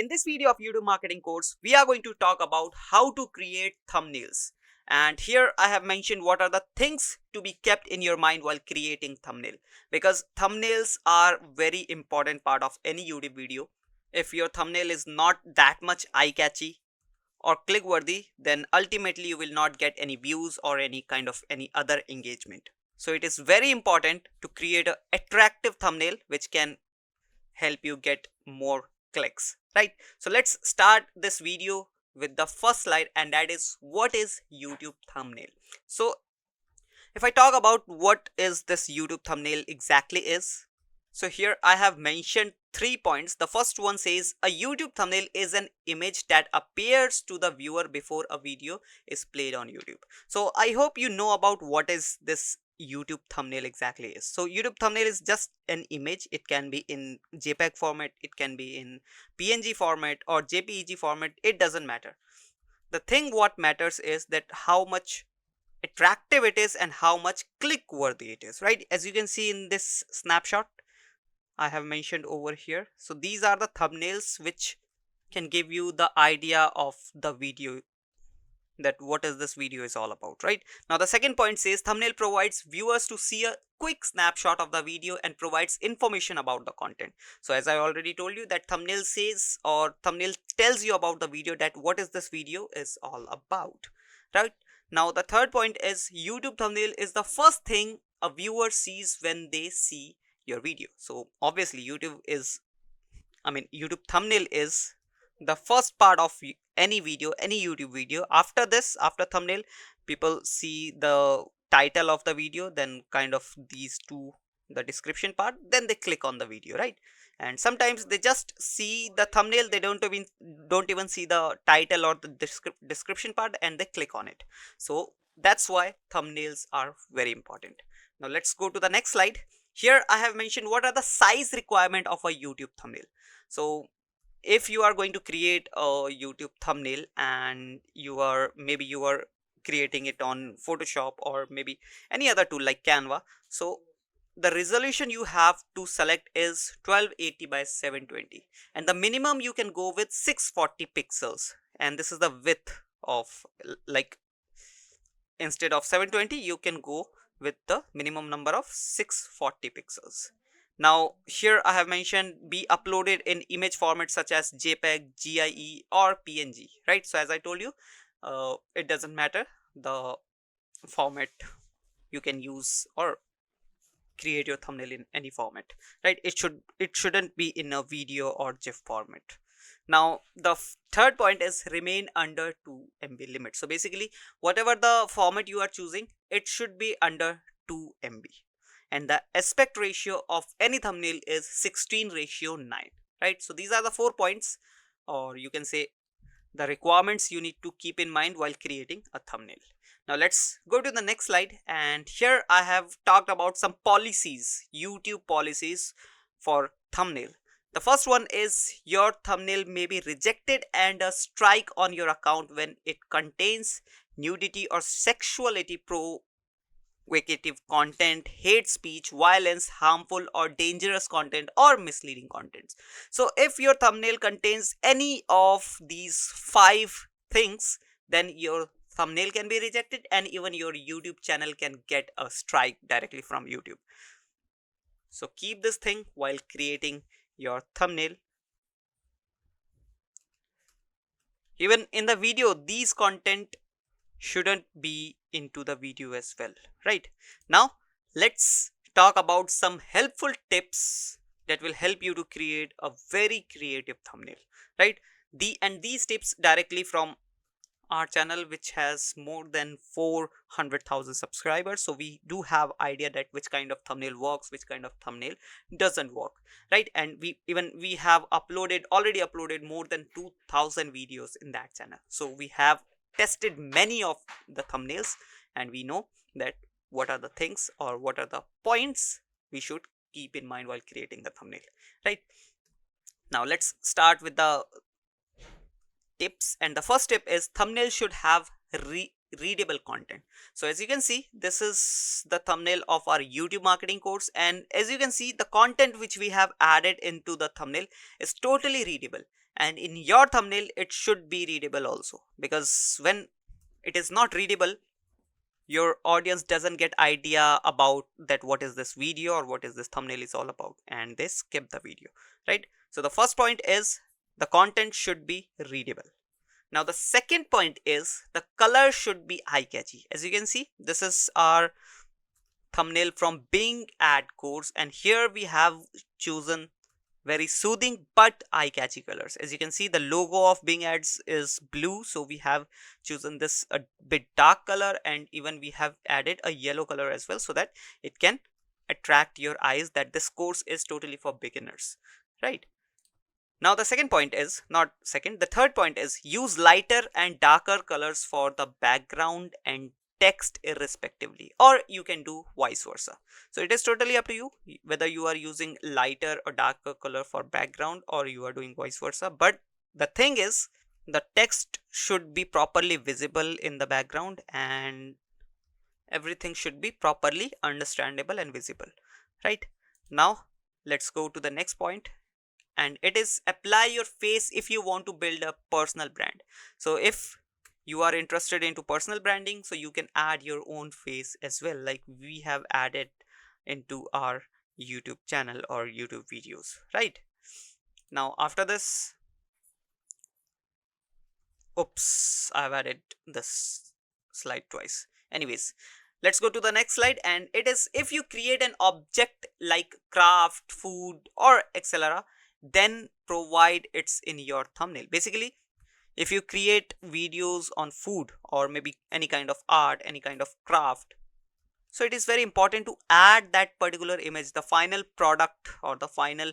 in this video of YouTube marketing course, we are going to talk about how to create thumbnails. And here I have mentioned what are the things to be kept in your mind while creating thumbnail, because thumbnails are very important part of any YouTube video. If your thumbnail is not that much eye catchy or click worthy, then ultimately you will not get any views or any kind of any other engagement. So it is very important to create an attractive thumbnail which can help you get more clicks, right? So let's start this video with the first slide, and that is what is YouTube thumbnail. So if I talk about what is this YouTube thumbnail exactly is, so here I have mentioned 3 points. The first one says a YouTube thumbnail is an image that appears to the viewer before a video is played on YouTube. So I hope you know about what is this YouTube thumbnail exactly is. So YouTube thumbnail is just an image. It can be in JPEG format, it can be in PNG format or JPEG format, it doesn't matter. The thing what matters is that how much attractive it is and how much click worthy it is, right? As you can see in this snapshot I have mentioned over here. So these are the thumbnails which can give you the idea of the video, that what is this video is all about, right? Now the second point says thumbnail provides viewers to see a quick snapshot of the video and provides information about the content. So as I already told you, that thumbnail says, or thumbnail tells you about the video, that what is this video is all about, right? Now the third point is YouTube thumbnail is the first thing a viewer sees when they see your video. So obviously YouTube thumbnail is the first part of any video, any YouTube video. After this, after thumbnail, people see the title of the video, then kind of these two, the description part, then they click on the video, right? And sometimes they just see the thumbnail, they don't even see the title or the description part, and they click on it. So that's why thumbnails are very important. Now let's go to the next slide. Here I have mentioned what are the size requirement of a YouTube thumbnail. So if you are going to create a YouTube thumbnail and you are creating it on Photoshop or maybe any other tool like Canva, so the resolution you have to select is 1280 by 720, and the minimum you can go with 640 pixels, and this is the width of, like, instead of 720 you can go with the minimum number of 640 pixels. Now here I have mentioned be uploaded in image format such as JPEG, GIE or PNG, right? So as I told you, it doesn't matter the format, you can use or create your thumbnail in any format, right? It shouldn't be in a video or GIF format. Now the third point is remain under 2 MB limit. So basically whatever the format you are choosing, it should be under 2 MB, and the aspect ratio of any thumbnail is 16:9, right? So these are the 4 points, or you can say the requirements you need to keep in mind while creating a thumbnail. Now let's go to the next slide, and here I have talked about some policies, YouTube policies for thumbnail. The first one is your thumbnail may be rejected and a strike on your account when it contains nudity or sexuality provocative content, hate speech, violence, harmful or dangerous content, or misleading contents. So if your thumbnail contains any of these 5 things, then your thumbnail can be rejected and even your YouTube channel can get a strike directly from YouTube. So keep this thing while creating your thumbnail. Even in the video, these content shouldn't be into the video as well, right? Now let's talk about some helpful tips that will help you to create a very creative thumbnail, right? These tips directly from our channel, which has more than 400,000 subscribers, so we do have idea that which kind of thumbnail works, which kind of thumbnail doesn't work, right? And we have already uploaded more than 2,000 videos in that channel, so we have tested many of the thumbnails, and we know that what are the things or what are the points we should keep in mind while creating the thumbnail, right? Now let's start with the tips, and the first tip is thumbnail should have readable content. So as you can see, this is the thumbnail of our YouTube marketing course, and as you can see, the content which we have added into the thumbnail is totally readable, and in your thumbnail it should be readable also, because when it is not readable, your audience doesn't get idea about that what is this video or what is this thumbnail is all about, and they skip the video, right? So the first point is the content should be readable. Now the second point is the color should be eye catchy. As you can see, this is our thumbnail from Bing ad course, and here we have chosen very soothing but eye catchy colors. As you can see, the logo of Bing ads is blue, so we have chosen this a bit dark color, and even we have added a yellow color as well, so that it can attract your eyes that this course is totally for beginners, right? Now the second point is not second, the third point is use lighter and darker colors for the background and text irrespectively, or you can do vice versa. So it is totally up to you whether you are using lighter or darker color for background or you are doing vice versa. But the thing is, the text should be properly visible in the background and everything should be properly understandable and visible, right? Now let's go to the next point, and it is apply your face if you want to build a personal brand. So if you are interested into personal branding, so you can add your own face as well, like we have added into our YouTube channel or YouTube videos, right? Now after this, oops, I've added this slide twice. Anyways, let's go to the next slide, and it is if you create an object like craft, food or etc, then provide it's in your thumbnail. Basically, if you create videos on food or maybe any kind of art, any kind of craft, so it is very important to add that particular image, the final product or the final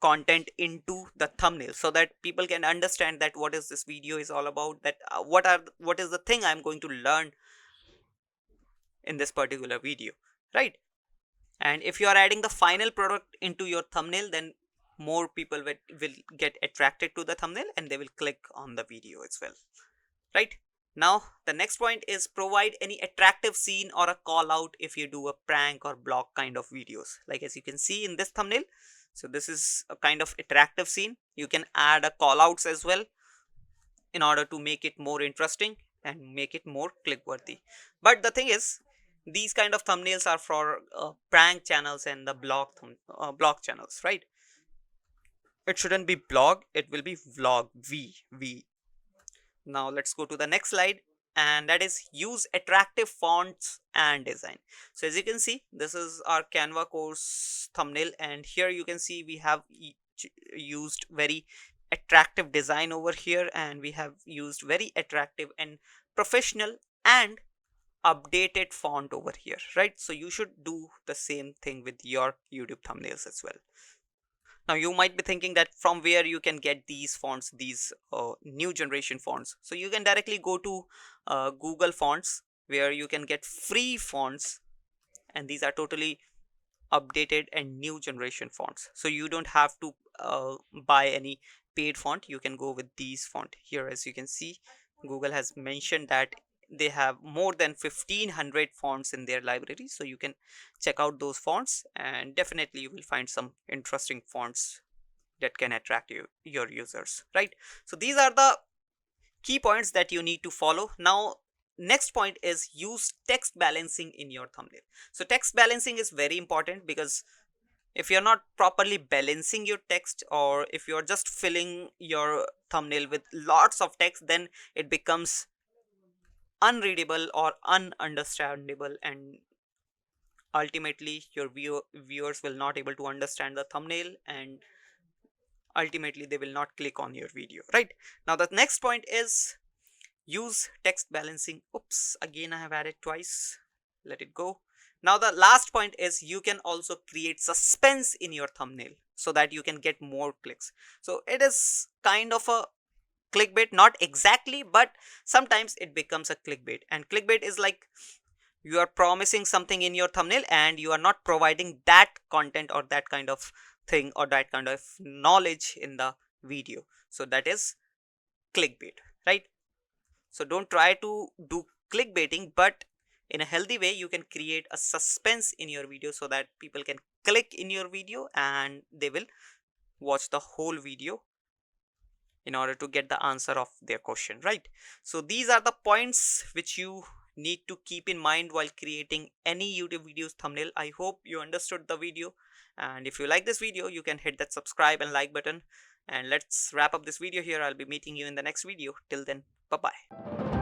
content into the thumbnail, so that people can understand that what is this video is all about, that what is the thing I'm going to learn in this particular video, right? And if you are adding the final product into your thumbnail, then more people will get attracted to the thumbnail and they will click on the video as well, right? Now the next point is provide any attractive scene or a call out if you do a prank or blog kind of videos, like as you can see in this thumbnail. So this is a kind of attractive scene. You can add a call outs as well in order to make it more interesting and make it more click worthy. But the thing is, these kind of thumbnails are for prank channels and the blog channels, right? It shouldn't be blog, it will be vlog, v. Now let's go to the next slide, and that is use attractive fonts and design. So as you can see, this is our Canva course thumbnail, and here you can see we have used very attractive design over here, and we have used very attractive and professional and updated font over here, right? So you should do the same thing with your YouTube thumbnails as well. Now you might be thinking that from where you can get these fonts, these new generation fonts. So you can directly go to Google Fonts, where you can get free fonts, and these are totally updated and new generation fonts. So you don't have to buy any paid font. You can go with these font here. As you can see, Google has mentioned that they have more than 1500 fonts in their library, so you can check out those fonts and definitely you will find some interesting fonts that can attract your users, right? So these are the key points that you need to follow. Now next point is use text balancing in your thumbnail. So text balancing is very important, because if you're not properly balancing your text, or if you're just filling your thumbnail with lots of text, then it becomes unreadable or ununderstandable, and ultimately your viewers will not able to understand the thumbnail, and ultimately they will not click on your video, right? Now the next point is use text balancing. Oops, again I have added twice, let it go. Now the last point is you can also create suspense in your thumbnail so that you can get more clicks. So it is kind of a clickbait, not exactly, but sometimes it becomes a clickbait. And clickbait is like you are promising something in your thumbnail and you are not providing that content or that kind of thing or that kind of knowledge in the video. So that is clickbait, right? So don't try to do clickbaiting, but in a healthy way you can create a suspense in your video so that people can click in your video and they will watch the whole video in order to get the answer of their question, right? So these are the points which you need to keep in mind while creating any YouTube videos thumbnail. I hope you understood the video, and if you like this video, you can hit that subscribe and like button. And let's wrap up this video here. I'll be meeting you in the next video. Till then, bye bye.